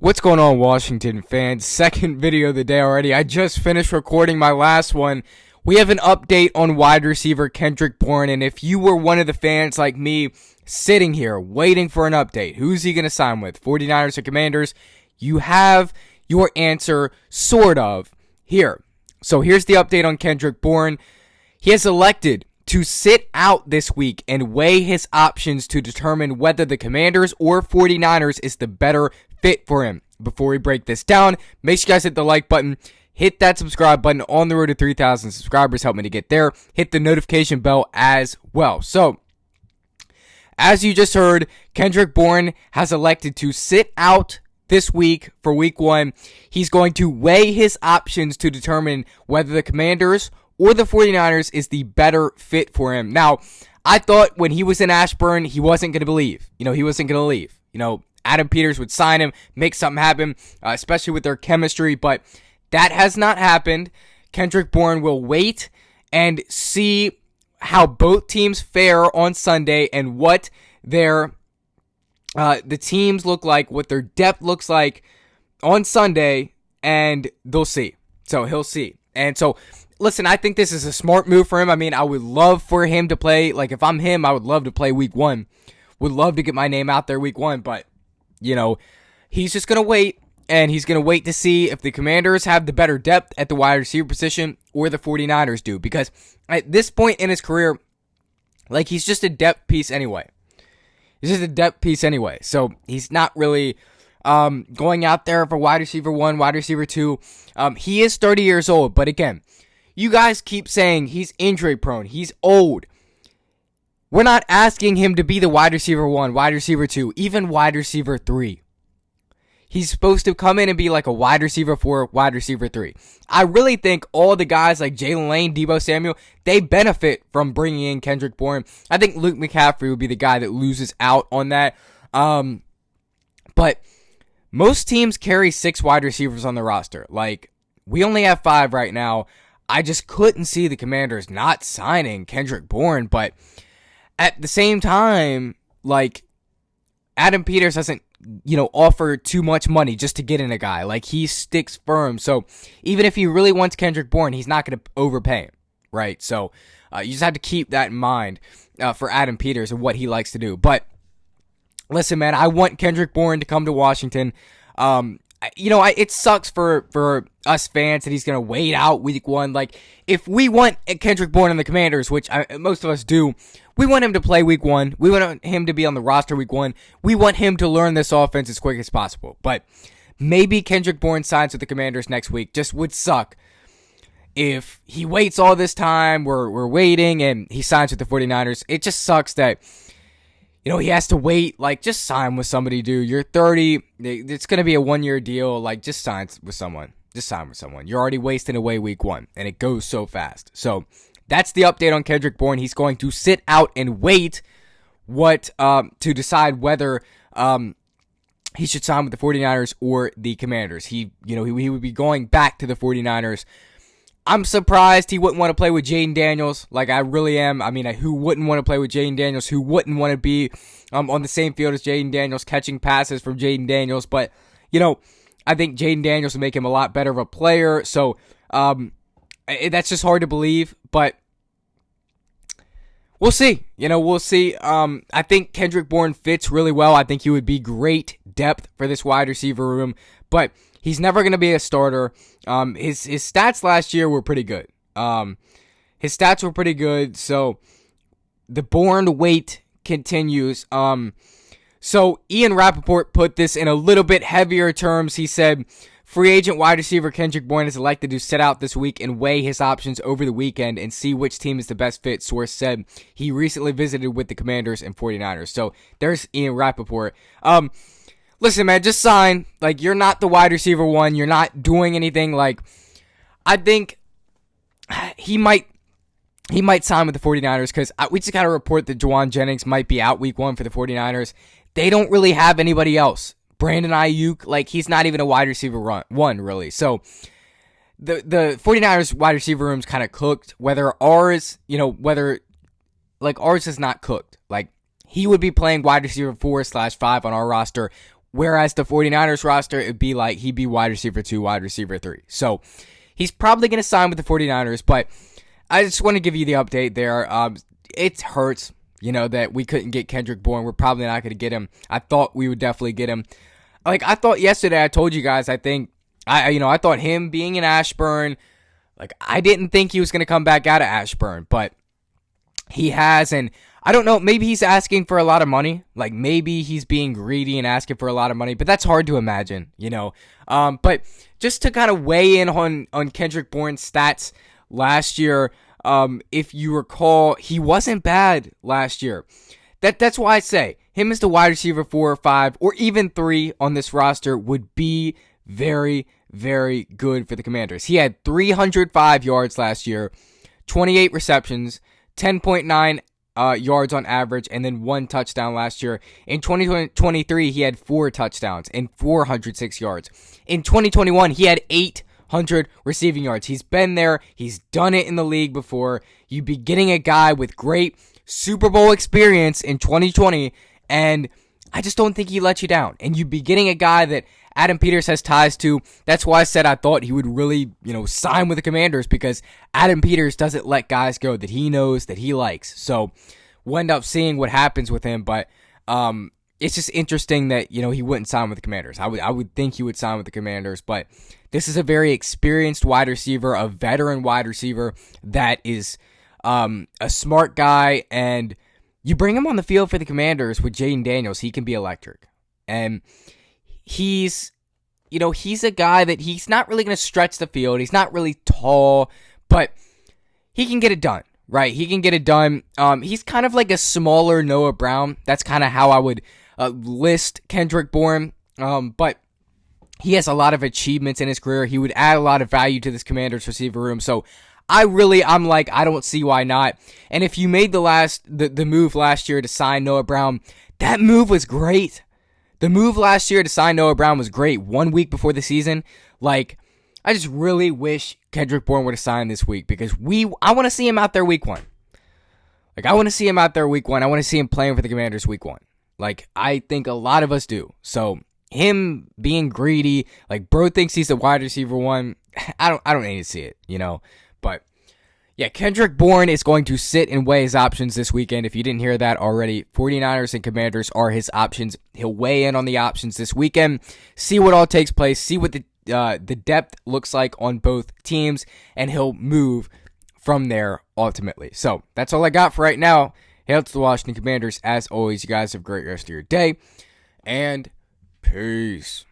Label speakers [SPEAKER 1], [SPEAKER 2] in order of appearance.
[SPEAKER 1] What's going on, Washington fans? Second video of the day already. I just finished recording my last one. We have an update on wide receiver Kendrick Bourne, and if you were one of the fans like me sitting here waiting for an update, who's he going to sign with, 49ers or Commanders? You have your answer, sort of, here. So here's the update on Kendrick Bourne. He has elected to sit out this week and weigh his options to determine whether the Commanders or 49ers is the better fit for him. Before we break this down, make sure you guys hit the like button, hit that subscribe button. On the road to 3,000 subscribers, help me to get there. Hit the notification bell as well. So, as you just heard, Kendrick Bourne has elected to sit out this week for week 1. He's going to weigh his options to determine whether the Commanders or the 49ers is the better fit for him. Now, I thought when he was in Ashburn, he wasn't going to leave. He wasn't going to leave. Adam Peters would sign him, make something happen, especially with their chemistry, but that has not happened. Kendrick Bourne will wait and see how both teams fare on Sunday and what the teams look like, what their depth looks like on Sunday, and they'll see. So he'll see. And so, listen, I think this is a smart move for him. I mean, I would love for him to play. Like, if I'm him, I would love to play week 1. Would love to get my name out there week 1, but he's just going to wait, and he's going to wait to see if the Commanders have the better depth at the wide receiver position or the 49ers do, because at this point in his career, he's just a depth piece anyway. So he's not really going out there for wide receiver 1, wide receiver 2. He is 30 years old, but again, you guys keep saying he's injury prone, he's old. We're not asking him to be the wide receiver 1, wide receiver 2, even wide receiver 3. He's supposed to come in and be like a wide receiver 4, wide receiver 3. I really think all the guys like Jalen Lane, Deebo Samuel, they benefit from bringing in Kendrick Bourne. I think Luke McCaffrey would be the guy that loses out on that. But most teams carry 6 wide receivers on the roster. We only have 5 right now. I just couldn't see the Commanders not signing Kendrick Bourne, but at the same time, Adam Peters doesn't, offer too much money just to get in a guy. He sticks firm. So even if he really wants Kendrick Bourne, he's not going to overpay him, right? So you just have to keep that in mind for Adam Peters and what he likes to do. But listen, man, I want Kendrick Bourne to come to Washington. It sucks for us fans that he's going to wait out week 1. If we want Kendrick Bourne and the Commanders, which most of us do, we want him to play week 1. We want him to be on the roster week 1. We want him to learn this offense as quick as possible. But maybe Kendrick Bourne signs with the Commanders next week. Just would suck if he waits all this time. We're waiting, and he signs with the 49ers. It just sucks that he has to wait. Just sign with somebody, dude. You're 30. It's going to be a 1-year deal. Just sign with someone. You're already wasting away week 1, and it goes so fast. So that's the update on Kendrick Bourne. He's going to sit out and wait to decide whether he should sign with the 49ers or the Commanders. He would be going back to the 49ers. I'm surprised he wouldn't want to play with Jaden Daniels. I really am. I mean, who wouldn't want to play with Jaden Daniels? Who wouldn't want to be on the same field as Jaden Daniels, catching passes from Jaden Daniels? But, I think Jaden Daniels will make him a lot better of a player. So, that's just hard to believe. But we'll see. We'll see. I think Kendrick Bourne fits really well. I think he would be great depth for this wide receiver room. But he's never going to be a starter. His stats last year were pretty good. So the Bourne wait continues. So Ian Rappaport put this in a little bit heavier terms. He said, free agent wide receiver Kendrick Bourne is elected to sit out this week and weigh his options over the weekend and see which team is the best fit. Source said he recently visited with the Commanders and 49ers. So there's Ian Rappaport. Listen, man, just sign. You're not the wide receiver 1. You're not doing anything. I think he might sign with the 49ers because we just got to report that Juwan Jennings might be out week 1 for the 49ers. They don't really have anybody else. Brandon Ayuk, he's not even a wide receiver 1, really. So the 49ers wide receiver room's kind of cooked. Whether ours is not cooked. He would be playing wide receiver 4/5 on our roster Whereas the 49ers roster, it'd be like he'd be wide receiver 2, wide receiver 3. So he's probably going to sign with the 49ers, but I just want to give you the update there. It hurts, that we couldn't get Kendrick Bourne. We're probably not going to get him. I thought we would definitely get him. Like, I thought yesterday, I told you guys, I thought him being in Ashburn, like, I didn't think he was going to come back out of Ashburn, but he has, and I don't know, maybe he's asking for a lot of money. Like, maybe he's being greedy and asking for a lot of money, but that's hard to imagine, But just to kind of weigh in on Kendrick Bourne's stats last year, if you recall, he wasn't bad last year. That's why I say him as the wide receiver 4 or 5 or even 3 on this roster would be very, very good for the Commanders. He had 305 yards last year, 28 receptions, 10.9 yards on average, and then 1 touchdown last year. In 2023, he had 4 touchdowns and 406 yards. In 2021, he had 800 receiving yards. He's been there. He's done it in the league before. You'd be getting a guy with great Super Bowl experience in 2020, and I just don't think he let you down. And you'd be getting a guy that Adam Peters has ties to. That's why I said I thought he would really, sign with the Commanders, because Adam Peters doesn't let guys go that he knows that he likes. So we'll end up seeing what happens with him, but it's just interesting that, he wouldn't sign with the Commanders. I would think he would sign with the Commanders, but this is a very experienced wide receiver, a veteran wide receiver that is a smart guy, and you bring him on the field for the Commanders with Jaden Daniels, he can be electric. And he's a guy that he's not really going to stretch the field. He's not really tall, but he can get it done, right? He can get it done. He's kind of like a smaller Noah Brown. That's kind of how I would list Kendrick Bourne. But he has a lot of achievements in his career. He would add a lot of value to this Commanders receiver room. So I'm like, I don't see why not. And if you made the move last year to sign Noah Brown, that move was great. The move last year to sign Noah Brown was great. 1 week before the season. Like, I just really wish Kendrick Bourne would have signed this week, because I want to see him out there week 1. Like, I want to see him out there week 1. I want to see him playing for the Commanders week 1. Like, I think a lot of us do. So, him being greedy, like, bro thinks he's the wide receiver 1. I don't need to see it, But yeah, Kendrick Bourne is going to sit and weigh his options this weekend. If you didn't hear that already, 49ers and Commanders are his options. He'll weigh in on the options this weekend, see what all takes place, see what the depth looks like on both teams, and he'll move from there ultimately. So that's all I got for right now. Hail to the Washington Commanders. As always, you guys have a great rest of your day, and peace.